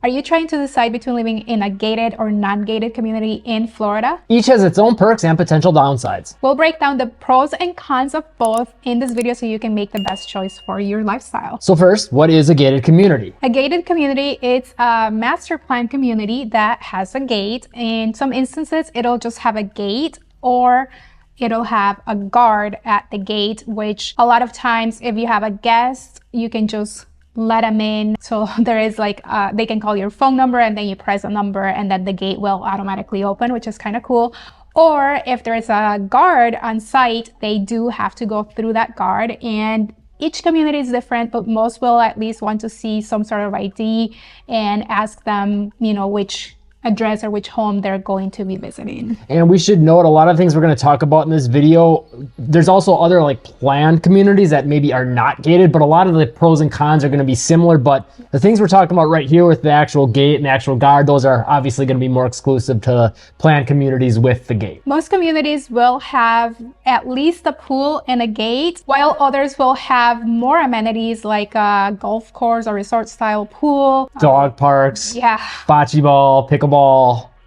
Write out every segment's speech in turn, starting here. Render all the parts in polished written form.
Are you trying to decide between living in a gated or non-gated community in Florida? Each has its own perks and potential downsides. We'll break down the pros and cons of both in this video so you can make the best choice for your lifestyle. So first, what is a gated community? A gated community is a master plan community that has a gate. In some instances, it'll just have a gate, or it'll have a guard at the gate, which a lot of times if you have a guest, you can just let them in. So there is like, they can call your phone number and then you press a number and then the gate will automatically open, which is kind of cool. Or if there is a guard on site, they do have to go through that guard. And each community is different, but most will at least want to see some sort of ID and ask them, you know, which address or which home they're going to be visiting. And we should note a lot of things we're going to talk about in this video. There's also other like planned communities that maybe are not gated, but a lot of the pros and cons are going to be similar. But the things we're talking about right here with the actual gate and the actual guard, those are obviously going to be more exclusive to planned communities with the gate. Most communities will have at least a pool and a gate, while others will have more amenities like a golf course or resort style pool. Dog parks, bocce ball, pickleball,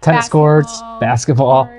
tennis courts, basketball,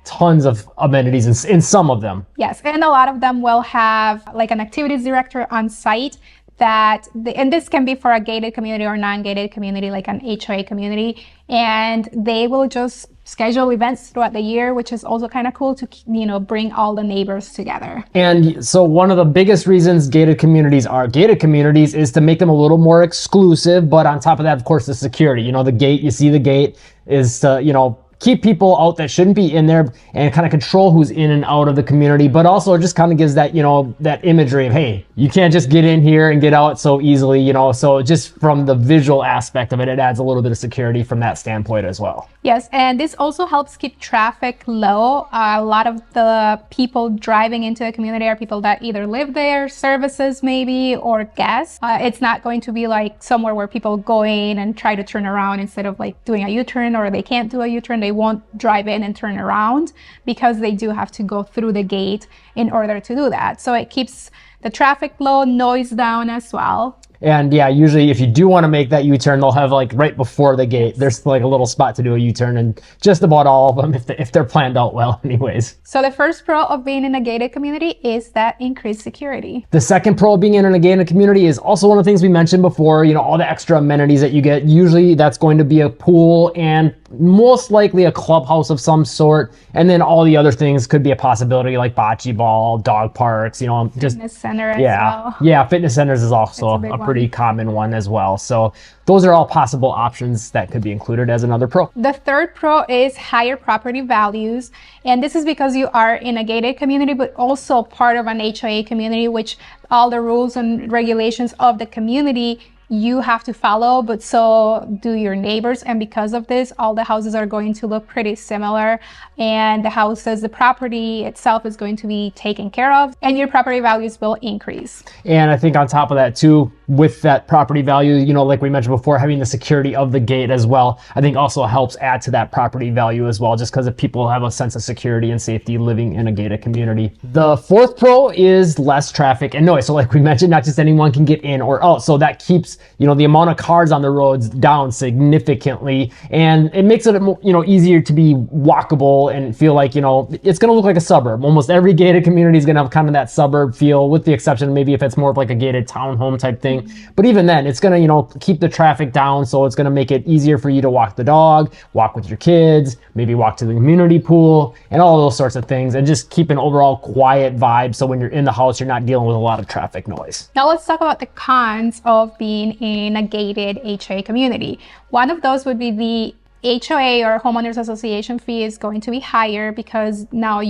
tons of amenities in some of them. Yes, and a lot of them will have like an activities director on site and this can be for a gated community or non-gated community, like an HOA community, and they will just schedule events throughout the year, which is also kind of cool to, you know, bring all the neighbors together. And so one of the biggest reasons gated communities are gated communities is to make them a little more exclusive, but on top of that, of course, the security. You know, the gate, you see the gate is to, you know, keep people out that shouldn't be in there and kind of control who's in and out of the community, but also it just kind of gives that, you know, that imagery of, hey, you can't just get in here and get out so easily, you know, so just from the visual aspect of it, it adds a little bit of security from that standpoint as well. Yes, and this also helps keep traffic low. A lot of the people driving into the community are people that either live there, services maybe, or guests. It's not going to be like somewhere where people go in and try to turn around instead of like doing a U-turn, or they can't do a U-turn. They won't drive in and turn around because they do have to go through the gate in order to do that. So it keeps the traffic low, noise down as well. And yeah, usually if you do want to make that U-turn, they'll have like right before the gate, there's like a little spot to do a U-turn, and just about all of them if they're planned out well anyways. So the first pro of being in a gated community is that increased security. The second pro of being in a gated community is also one of the things we mentioned before, you know, all the extra amenities that you get. Usually that's going to be a pool and most likely a clubhouse of some sort. And then all the other things could be a possibility like bocce ball, dog parks, you know, just fitness center as well. Yeah, fitness centers is also a pretty common one as well. So those are all possible options that could be included as another pro. The third pro is higher property values. And this is because you are in a gated community, but also part of an HOA community, which all the rules and regulations of the community you have to follow, but so do your neighbors. And because of this, all the houses are going to look pretty similar, and the property itself is going to be taken care of, and your property values will increase. And I think on top of that too, with that property value, you know, like we mentioned before, having the security of the gate as well, I think also helps add to that property value as well, just because if people have a sense of security and safety living in a gated community. The fourth pro is less traffic and noise. So like we mentioned, not just anyone can get in or out. So that keeps, you know, the amount of cars on the roads down significantly, and it makes it, you know, easier to be walkable and feel like, you know, it's going to look like a suburb. Almost every gated community is going to have kind of that suburb feel, with the exception maybe if it's more of like a gated townhome type thing. But even then, it's going to, you know, keep the traffic down. So it's going to make it easier for you to walk the dog, walk with your kids, maybe walk to the community pool, and all those sorts of things, and just keep an overall quiet vibe. So when you're in the house, you're not dealing with a lot of traffic noise. Now let's talk about the cons of being in a gated HOA community. One of those would be the HOA or homeowners association fee is going to be higher, because now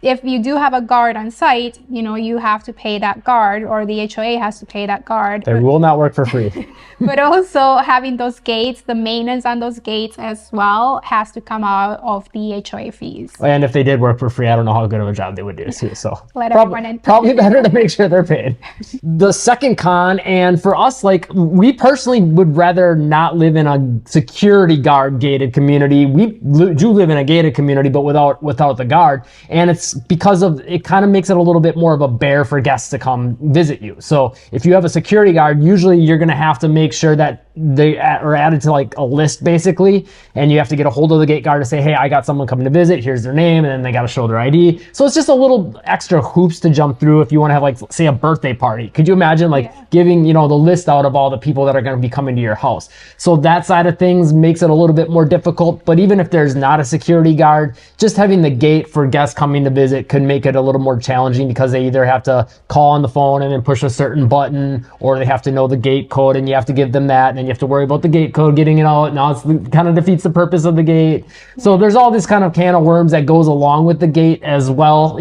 if you do have a guard on site, you know, you have to pay that guard, or the HOA has to pay that guard. They will not work for free. But also having those gates, the maintenance on those gates as well has to come out of the HOA fees. And if they did work for free, I don't know how good of a job they would do too. So probably better to make sure they're paid. The second con, and for us, like we personally would rather not live in a security guard gated community. We do live in a gated community, but without the guard. And it's it's because of, it kind of makes it a little bit more of a bear for guests to come visit you. So if you have a security guard, usually you're going to have to make sure that they are added to like a list basically, and you have to get a hold of the gate guard to say, hey, I got someone coming to visit, here's their name, and then they got to show their ID. So it's just a little extra hoops to jump through if you want to have like, say, a birthday party. Could you imagine like giving, the list out of all the people that are going to be coming to your house? So that side of things makes it a little bit more difficult. But even if there's not a security guard, just having the gate for guests coming to visit could make it a little more challenging, because they either have to call on the phone and then push a certain button, or they have to know the gate code and you have to give them that, and then you have to worry about the gate code getting it out. Now it kind of defeats the purpose of the gate. So there's all this kind of can of worms that goes along with the gate as well.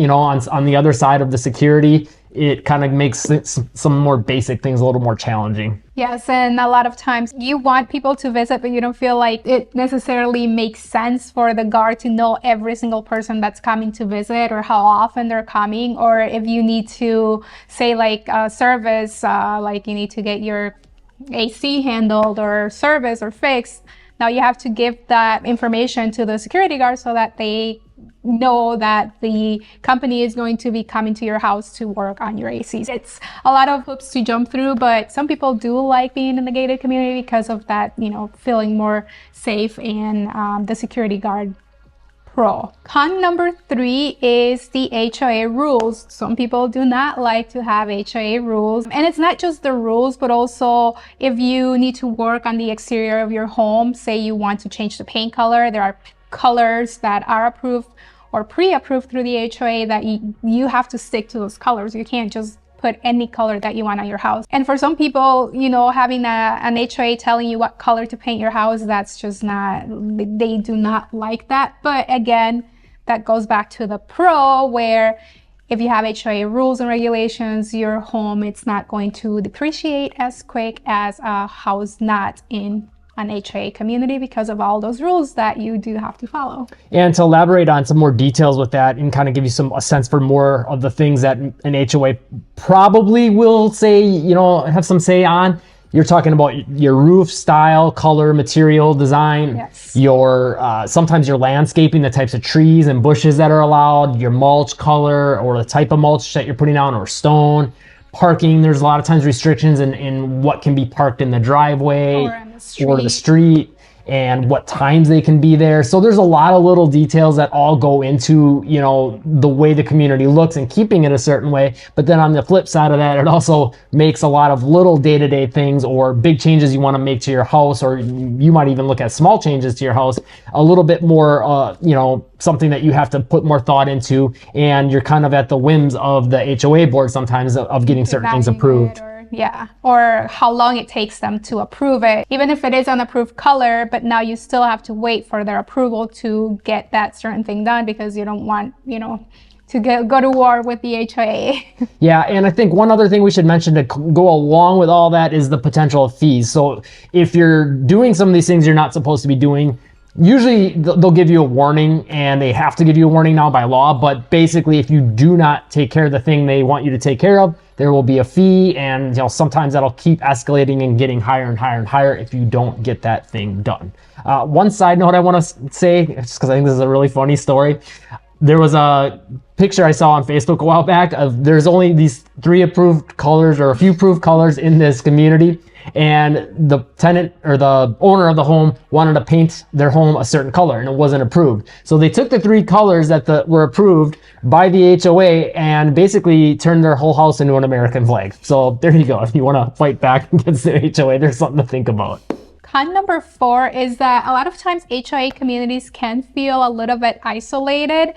On the other side of the security, it kind of makes some more basic things a little more challenging. Yes, and a lot of times you want people to visit, but you don't feel like it necessarily makes sense for the guard to know every single person that's coming to visit, or how often they're coming, or if you need to say like service, like you need to get your AC handled or service or fixed. Now you have to give that information to the security guard so that they know that the company is going to be coming to your house to work on your ACs. It's a lot of hoops to jump through, but some people do like being in the gated community because of that, feeling more safe and the security guard pro. Con number 3 is the HOA rules. Some people do not like to have HOA rules. And it's not just the rules, but also if you need to work on the exterior of your home, say you want to change the paint color, there are colors that are approved or pre-approved through the HOA that you have to stick to those colors. You can't just put any color that you want on your house. And for some people, having an HOA telling you what color to paint your house, that's just not, they do not like that. But again, that goes back to the pro, where if you have HOA rules and regulations, your home, it's not going to depreciate as quick as a house not in an HOA community, because of all those rules that you do have to follow. And to elaborate on some more details with that and kind of give you a sense for more of the things that an HOA probably will say, have some say on, you're talking about your roof style, color, material, design, yes. Your sometimes your landscaping, the types of trees and bushes that are allowed, your mulch color or the type of mulch that you're putting on, or stone. Parking, there's a lot of times restrictions in what can be parked in the driveway or the street, and what times they can be there. So there's a lot of little details that all go into, the way the community looks and keeping it a certain way. But then on the flip side of that, it also makes a lot of little day-to-day things or big changes you want to make to your house, or you might even look at small changes to your house, a little bit more, something that you have to put more thought into, and you're kind of at the whims of the HOA board sometimes of getting certain things approved. Or how long it takes them to approve it. Even if it is an approved color, but now you still have to wait for their approval to get that certain thing done, because you don't want, to go to war with the HOA. Yeah, and I think one other thing we should mention to go along with all that is the potential of fees. So if you're doing some of these things you're not supposed to be doing, usually they'll give you a warning, and they have to give you a warning now by law. But basically, if you do not take care of the thing they want you to take care of, there will be a fee, and sometimes that'll keep escalating and getting higher and higher and higher if you don't get that thing done. One side note I want to say, just because I think this is a really funny story. There was a picture I saw on Facebook a while back of there's only these 3 approved colors, or a few approved colors in this community. And the tenant or the owner of the home wanted to paint their home a certain color, and it wasn't approved. So they took the 3 colors that were approved by the HOA and basically turned their whole house into an American flag. So there you go. If you want to fight back against the HOA, there's something to think about. Con number 4 is that a lot of times HOA communities can feel a little bit isolated,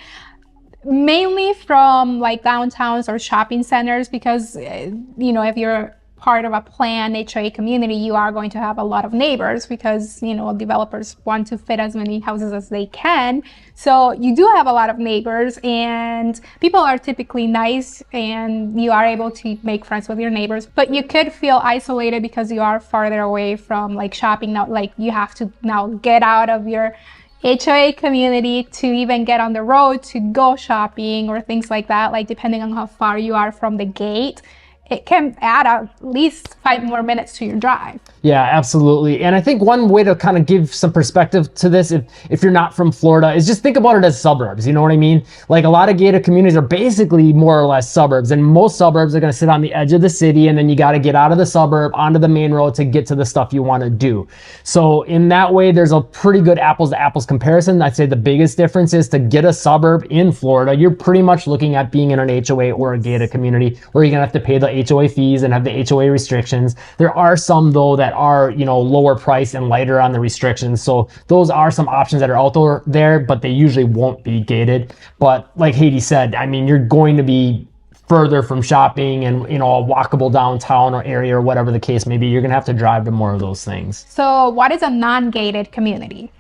mainly from like downtowns or shopping centers, because, if you're part of a planned HOA community, you are going to have a lot of neighbors, because developers want to fit as many houses as they can. So you do have a lot of neighbors, and people are typically nice, and you are able to make friends with your neighbors. But you could feel isolated because you are farther away from like shopping. Now, like, you have to now get out of your HOA community to even get on the road to go shopping or things like that. Like, depending on how far you are from the gate, it can add at least 5 more minutes to your drive. Yeah, absolutely. And I think one way to kind of give some perspective to this, if you're not from Florida, is just think about it as suburbs. You know what I mean? Like a lot of gated communities are basically more or less suburbs, and most suburbs are going to sit on the edge of the city, and then you got to get out of the suburb onto the main road to get to the stuff you want to do. So in that way, there's a pretty good apples to apples comparison. I'd say the biggest difference is to get a suburb in Florida, you're pretty much looking at being in an HOA or a gated community where you're going to have to pay the HOA fees and have the HOA restrictions. There are some though that are, lower price and lighter on the restrictions. So those are some options that are out there, but they usually won't be gated. But like Haiti said, I mean, you're going to be further from shopping and, a walkable downtown or area or whatever the case may be. You're going to have to drive to more of those things. So what is a non-gated community?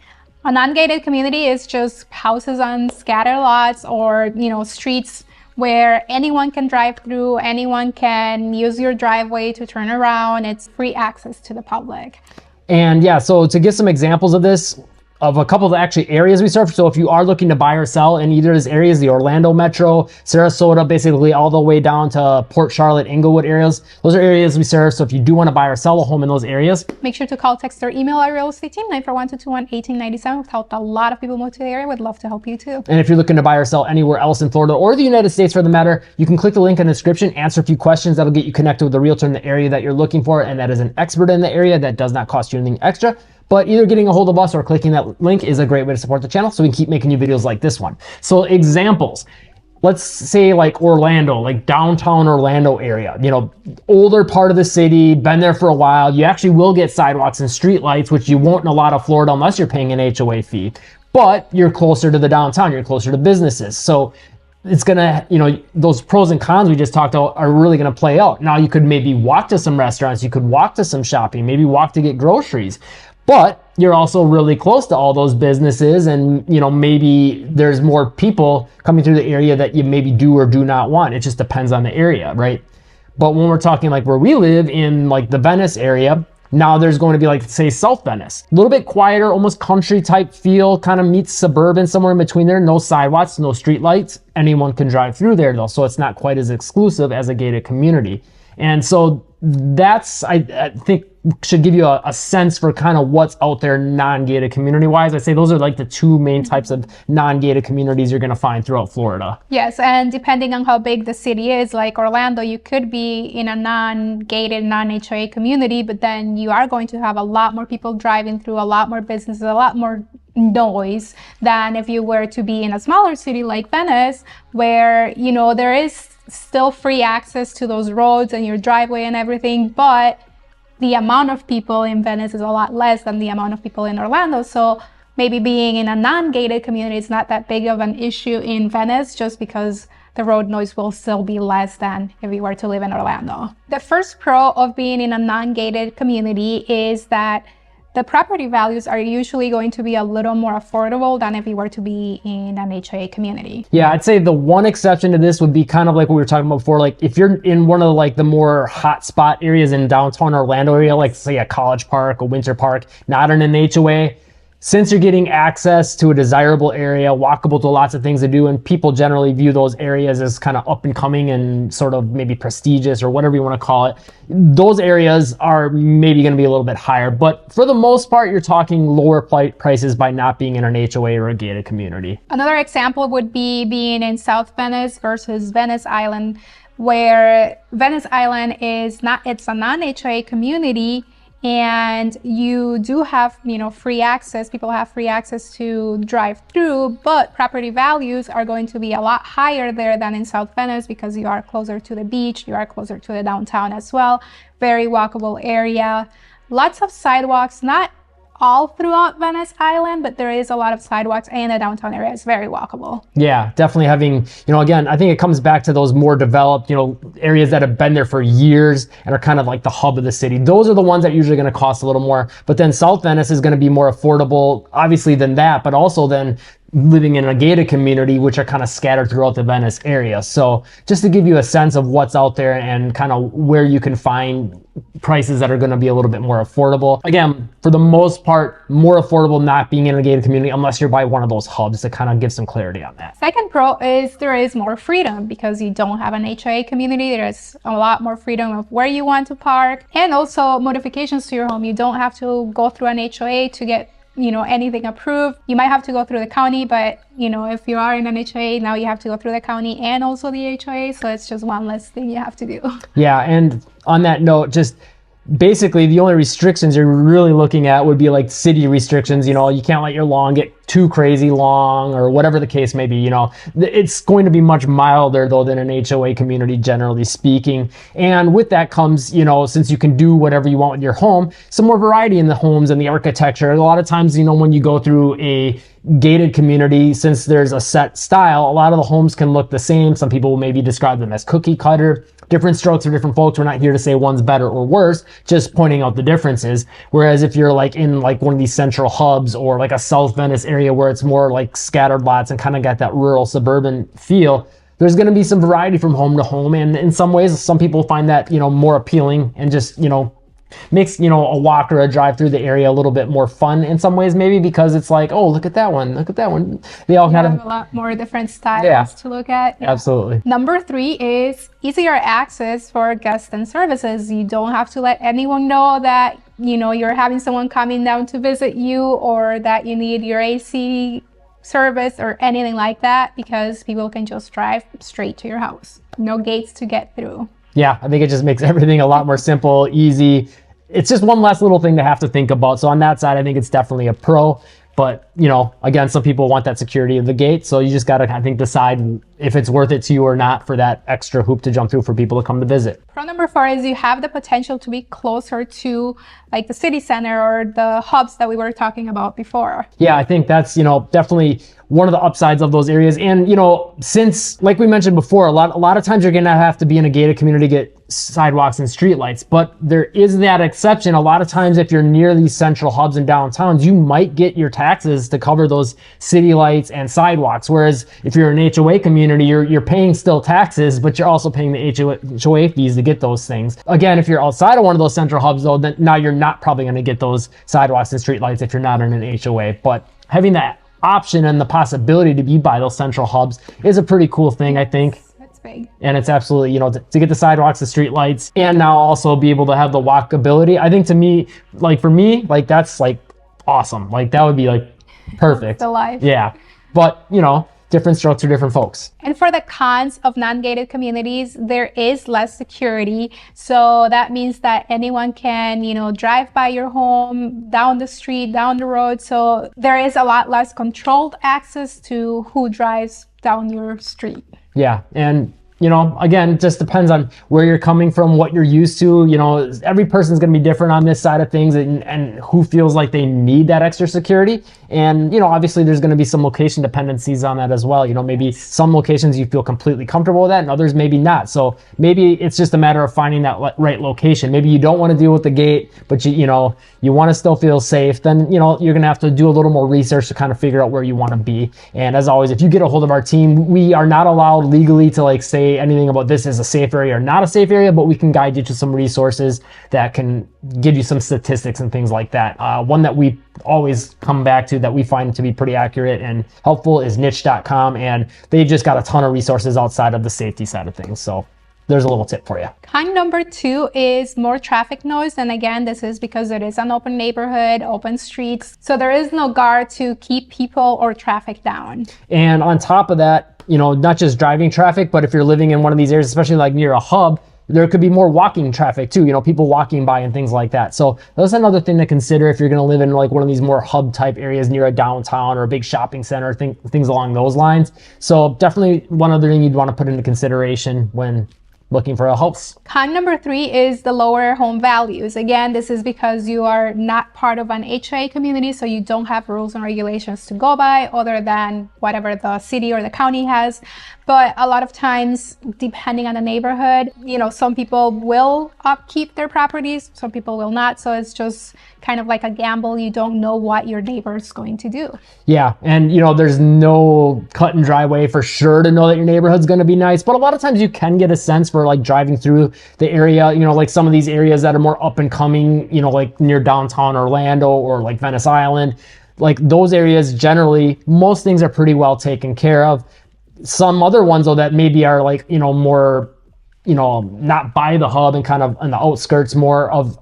A non-gated community is just houses on scattered lots or, streets where anyone can drive through, anyone can use your driveway to turn around. It's free access to the public. And yeah, so to give some examples of this, of a couple of actually areas we serve. So if you are looking to buy or sell in either of these areas, the Orlando Metro, Sarasota, basically all the way down to Port Charlotte, Inglewood areas, those are areas we serve. So if you do want to buy or sell a home in those areas, make sure to call, text, or email our real estate team, 941-221-1897. We've helped a lot of people move to the area. We'd love to help you too. And if you're looking to buy or sell anywhere else in Florida or the United States for the matter, you can click the link in the description, answer a few questions that'll get you connected with a realtor in the area that you're looking for, and that is an expert in the area. That does not cost you anything extra. But either getting a hold of us or clicking that link is a great way to support the channel so we can keep making you videos like this one. So examples, let's say like Orlando, like downtown Orlando area, older part of the city, been there for a while. You actually will get sidewalks and street lights, which you won't in a lot of Florida unless you're paying an HOA fee. But you're closer to the downtown, you're closer to businesses. So it's gonna, those pros and cons we just talked about are really gonna play out. Now you could maybe walk to some restaurants, you could walk to some shopping, maybe walk to get groceries. But you're also really close to all those businesses, and maybe there's more people coming through the area that you maybe do or do not want. It just depends on the area, right? But when we're talking like where we live in like the Venice area, now there's going to be like, say, South Venice. A little bit quieter, almost country type feel, kind of meets suburban, somewhere in between there. No sidewalks, no street lights. Anyone can drive through there though, so it's not quite as exclusive as a gated community. And so that's, I think, should give you a sense for kind of what's out there non-gated community wise. I'd say those are like the two main types of non-gated communities you're going to find throughout Florida. Yes, and depending on how big the city is, like Orlando, you could be in a non-gated, non-HOA community, but then you are going to have a lot more people driving through, a lot more businesses, a lot more noise than if you were to be in a smaller city like Venice, where, there is still free access to those roads and your driveway and everything, but the amount of people in Venice is a lot less than the amount of people in Orlando. So maybe being in a non-gated community is not that big of an issue in Venice, just because the road noise will still be less than if you were to live in Orlando. The first pro of being in a non-gated community is that the property values are usually going to be a little more affordable than if you were to be in an HOA community. Yeah, I'd say the one exception to this would be kind of like what we were talking about before. Like if you're in one of the more hot spot areas in downtown Orlando area, like say a College Park, a Winter Park, not in an HOA, since you're getting access to a desirable area, walkable to lots of things to do, and people generally view those areas as kind of up and coming and sort of maybe prestigious or whatever you want to call it, those areas are maybe going to be a little bit higher. But for the most part, you're talking lower prices by not being in an HOA or a gated community. Another example would be being in South Venice versus Venice Island, where Venice Island is not, it's a non-HOA community, and you do have, free access. People have free access to drive through, but property values are going to be a lot higher there than in South Venice because you are closer to the beach, you are closer to the downtown as well. Very walkable area, lots of sidewalks, not all throughout Venice Island, but there is a lot of sidewalks, and the downtown area is very walkable. Yeah, definitely having, again, I think it comes back to those more developed, areas that have been there for years and are kind of like the hub of the city. Those are the ones that are usually going to cost a little more. But then South Venice is going to be more affordable, obviously, than that, but also then living in a gated community, which are kind of scattered throughout the Venice area. So just to give you a sense of what's out there and kind of where you can find prices that are going to be a little bit more affordable. Again, for the most part, more affordable not being in a gated community unless you're by one of those hubs, to kind of give some clarity on that. Second pro is there is more freedom because you don't have an HOA community. There's a lot more freedom of where you want to park, and also modifications to your home. You don't have to go through an HOA to get anything approved. You might have to go through the county, but if you are in an HOA, now you have to go through the county and also the HOA. So it's just one less thing you have to do. Yeah. And on that note, just basically the only restrictions you're really looking at would be like city restrictions. You can't let your lawn get too crazy long or whatever the case may be. It's going to be much milder though than an HOA community, generally speaking. And with that comes, since you can do whatever you want with your home, some more variety in the homes and the architecture. A lot of times, when you go through a gated community, since there's a set style, a lot of the homes can look the same. Some people will maybe describe them as cookie cutter. Different strokes for different folks. We're not here to say one's better or worse, just pointing out the differences. Whereas if you're like in like one of these central hubs or like a South Venice area where it's more like scattered lots and kind of got that rural suburban feel, there's going to be some variety from home to home. And in some ways, some people find that, more appealing and just, makes, a walk or a drive through the area a little bit more fun in some ways, maybe because it's like, oh, look at that one. Look at that one. They all kind of a lot more different styles to look at. Yeah. Absolutely. Number 3 is easier access for guests and services. You don't have to let anyone know that, you're having someone coming down to visit you or that you need your AC service or anything like that, because people can just drive straight to your house. No gates to get through. Yeah, I think it just makes everything a lot more simple, easy. It's just one less little thing to have to think about. So on that side, I think it's definitely a pro. But, again, some people want that security of the gate. So you just got to, I think, decide if it's worth it to you or not for that extra hoop to jump through for people to come to visit. Pro number 4 is you have the potential to be closer to like the city center or the hubs that we were talking about before. Yeah, I think that's, definitely one of the upsides of those areas. And, since, like we mentioned before, a lot of times you're going to have to be in a gated community to get sidewalks and streetlights. But there is that exception. A lot of times if you're near these central hubs and downtowns, you might get your taxes to cover those city lights and sidewalks. Whereas if you're an HOA community, you're paying still taxes, but you're also paying the HOA fees to get those things. Again, if you're outside of one of those central hubs, though, then now you're not probably going to get those sidewalks and streetlights if you're not in an HOA. But having that option and the possibility to be by those central hubs is a pretty cool thing, I think. That's big. And it's absolutely, to get the sidewalks, the streetlights, and now also be able to have the walkability. I think to me, for me, that's awesome. That would be perfect. The life. Yeah. But, different strokes for different folks. And for the cons of non-gated communities, there is less security. So that means that anyone can, drive by your home, down the street, down the road. So there is a lot less controlled access to who drives down your street. Yeah. And again, it just depends on where you're coming from, what you're used to. Every person's going to be different on this side of things and who feels like they need that extra security. And, obviously there's going to be some location dependencies on that as well. Maybe some locations you feel completely comfortable with that and others maybe not. So maybe it's just a matter of finding that right location. Maybe you don't want to deal with the gate, but you want to still feel safe. Then, you're going to have to do a little more research to kind of figure out where you want to be. And as always, if you get a hold of our team, we are not allowed legally to say anything about this is a safe area or not a safe area, but we can guide you to some resources that can give you some statistics and things like that. One that we always come back to that we find to be pretty accurate and helpful is niche.com, and they've just got a ton of resources outside of the safety side of things. So there's a little tip for you. Con number 2 is more traffic noise. And again, this is because it is an open neighborhood, open streets. So there is no guard to keep people or traffic down. And on top of that, not just driving traffic, but if you're living in one of these areas, especially near a hub, there could be more walking traffic too, people walking by and things like that. So that's another thing to consider if you're going to live in one of these more hub type areas near a downtown or a big shopping center, things along those lines. So definitely one other thing you'd want to put into consideration when looking for a house. Con number 3 is the lower home values. Again, this is because you are not part of an HOA community, so you don't have rules and regulations to go by other than whatever the city or the county has. But a lot of times, depending on the neighborhood, some people will upkeep their properties, some people will not. So it's just kind of like a gamble. You don't know what your neighbor's going to do. Yeah, and there's no cut and dry way for sure to know that your neighborhood's going to be nice, but a lot of times you can get a sense for like driving through the area, like some of these areas that are more up and coming, like near downtown Orlando or like Venice Island, like those areas generally, most things are pretty well taken care of. Some other ones though that maybe are like, more, not by the hub and kind of on the outskirts more of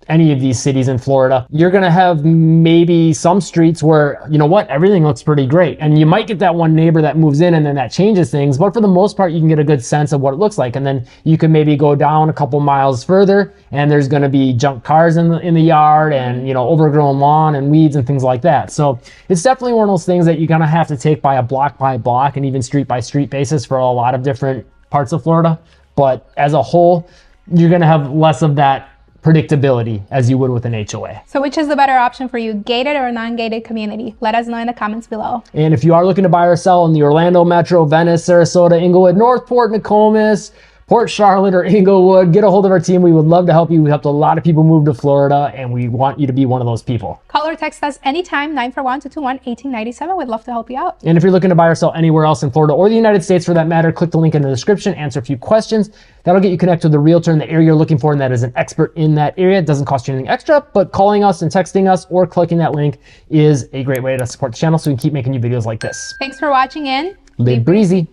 any of these cities in Florida, you're going to have maybe some streets where, everything looks pretty great. And you might get that one neighbor that moves in and then that changes things. But for the most part, you can get a good sense of what it looks like. And then you can maybe go down a couple miles further and there's going to be junk cars in the yard and, overgrown lawn and weeds and things like that. So it's definitely one of those things that you're going to have to take by block and even street by street basis for a lot of different parts of Florida. But as a whole, you're going to have less of that predictability as you would with an HOA. So which is the better option for you, gated or non-gated community? Let us know in the comments below. And if you are looking to buy or sell in the Orlando Metro, Venice, Sarasota, Inglewood, Northport, Nokomis, Port Charlotte, or Inglewood, get a hold of our team. We would love to help you. We helped a lot of people move to Florida, and we want you to be one of those people. Call or text us anytime, 941-221-1897. We'd love to help you out. And if you're looking to buy or sell anywhere else in Florida or the United States for that matter, click the link in the description, answer a few questions. That'll get you connected with a realtor in the area you're looking for, and that is an expert in that area. It doesn't cost you anything extra, but calling us and texting us or clicking that link is a great way to support the channel so we can keep making you videos like this. Thanks for watching and live breezy.